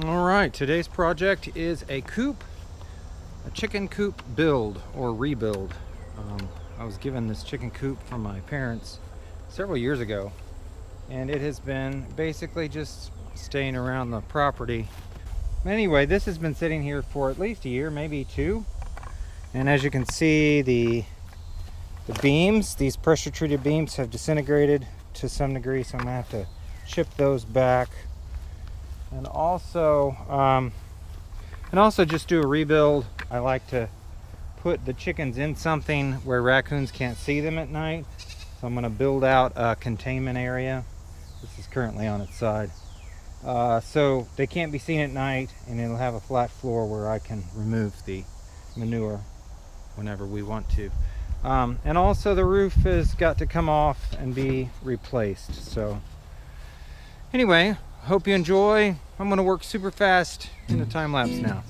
All right, today's project is a coop, a chicken coop build or rebuild. I was given this chicken coop from my parents several years ago, and it has been basically just staying around the property. Anyway, this has been sitting here for at least a year, maybe two. And as you can see, the beams, these pressure treated beams, have disintegrated to some degree, so I'm gonna have to chip those back. And also just do a rebuild. I like to put the chickens in something where raccoons can't see them at night. So I'm going to build out a containment area. This is currently on its side. So they can't be seen at night, and it'll have a flat floor where I can remove the manure whenever we want to. And also the roof has got to come off and be replaced. So anyway, hope you enjoy. I'm going to work super fast in the time lapse now.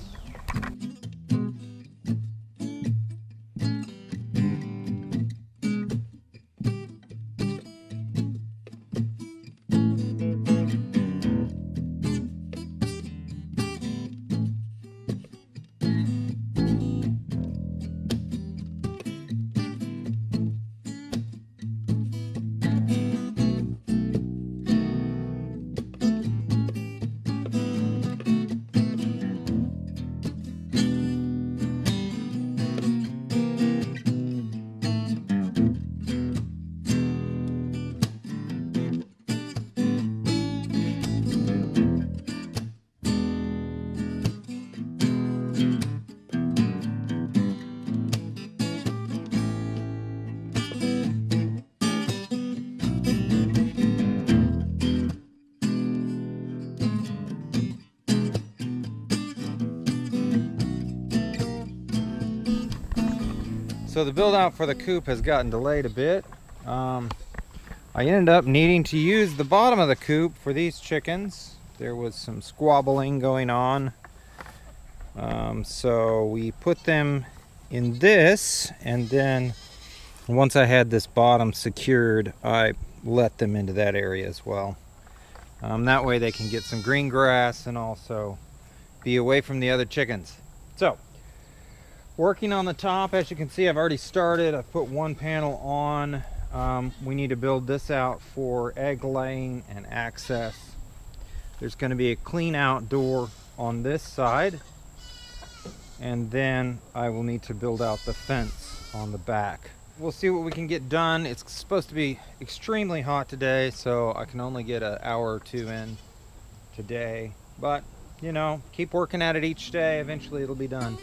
So the build out for the coop has gotten delayed a bit. I ended up needing to use the bottom of the coop for these chickens. There was some squabbling going on. So we put them in this, and then once I had this bottom secured, I let them into that area as well. That way they can get some green grass and also be away from the other chickens. So working on the top, as you can see, I've already started. I've put one panel on. We need to build this out for egg laying and access. There's going to be a clean out door on this side, and then I will need to build out the fence on the back. We'll see what we can get done. It's supposed to be extremely hot today, so I can only get an hour or two in today. But, you know, keep working at it each day. Eventually it'll be done.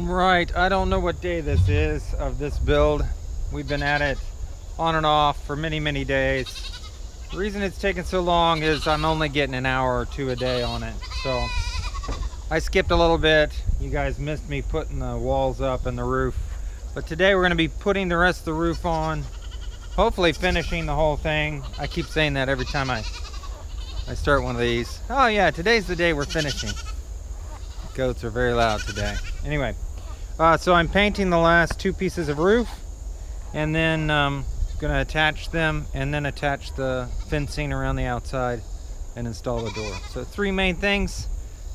Right, I don't know what day this is of this build. We've been at it on and off for many days. The reason it's taken so long is I'm only getting an hour or two a day on it. So I skipped a little bit. You guys missed me putting the walls up and the roof. But today we're going to be putting the rest of the roof on. Hopefully finishing the whole thing. I keep saying that every time I start one of these. Oh yeah, today's the day we're finishing. Goats are very loud today. Anyway, so I'm painting the last two pieces of roof, and then gonna attach them, and then attach the fencing around the outside and install the door. So three main things: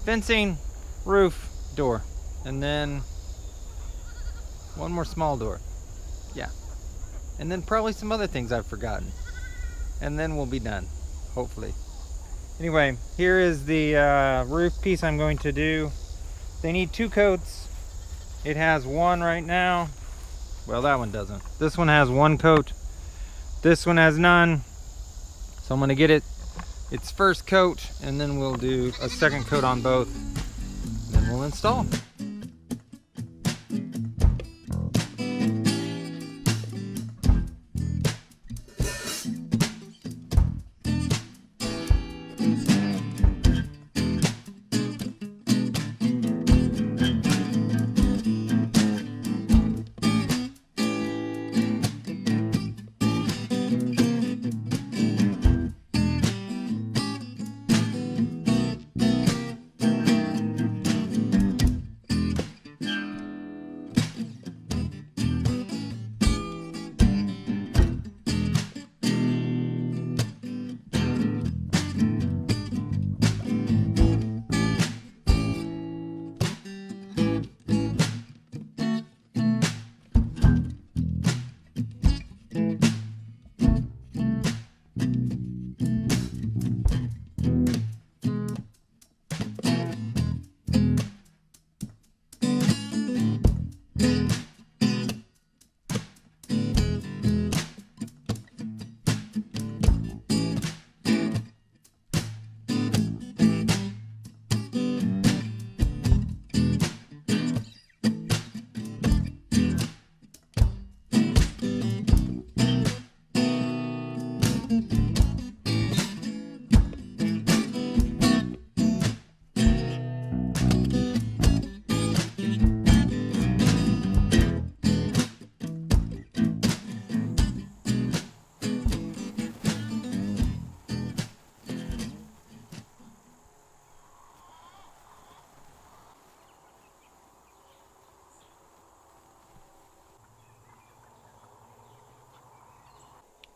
fencing, roof, door, and then one more small door. Yeah, and then probably some other things I've forgotten, and then we'll be done, hopefully. Anyway, here is the roof piece I'm going to do. They need two coats. It has one right now. Well, that one doesn't. This one has one coat. This one has none. So I'm going to get its first coat, and then we'll do a second coat on both. Then we'll install.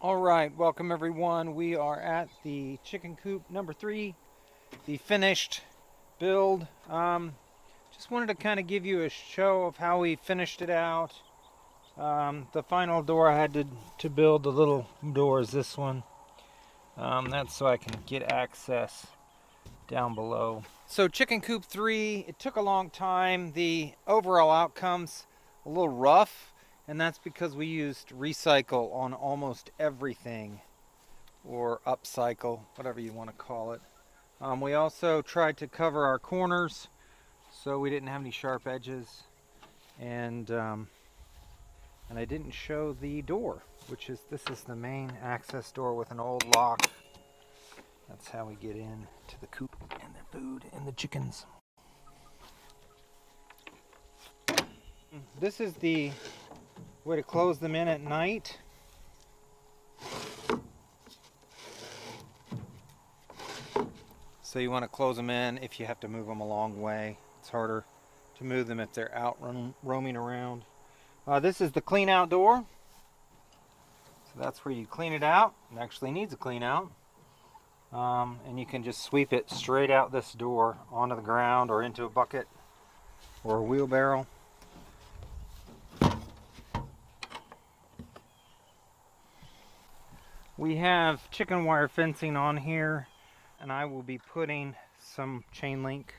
All right, welcome everyone. We are at the chicken coop number 3, the finished build. Just wanted to kind of give you a show of how we finished it out. The final door I had to build, the little door is this one. That's so I can get access down below. So chicken coop 3, it took a long time. The overall outcome's a little rough. And that's because we used recycle on almost everything, or upcycle, whatever you want to call it. We also tried to cover our corners so we didn't have any sharp edges. And I didn't show the door, this is the main access door with an old lock. That's how we get in to the coop and the food and the chickens. This is the way to close them in at night. So you want to close them in if you have to move them a long way. It's harder to move them if they're out roaming around. This is the clean out door. So that's where you clean it out. It actually needs a clean out. And you can just sweep it straight out this door onto the ground or into a bucket or a wheelbarrow. We have chicken wire fencing on here, and I will be putting some chain link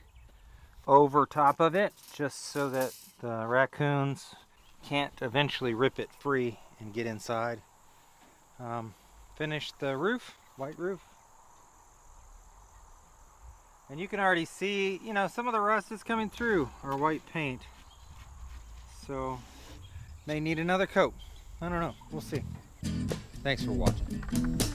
over top of it just so that the raccoons can't eventually rip it free and get inside. Finished the roof, white roof. And you can already see, some of the rust is coming through our white paint. So may need another coat. I don't know. We'll see. Thanks for watching.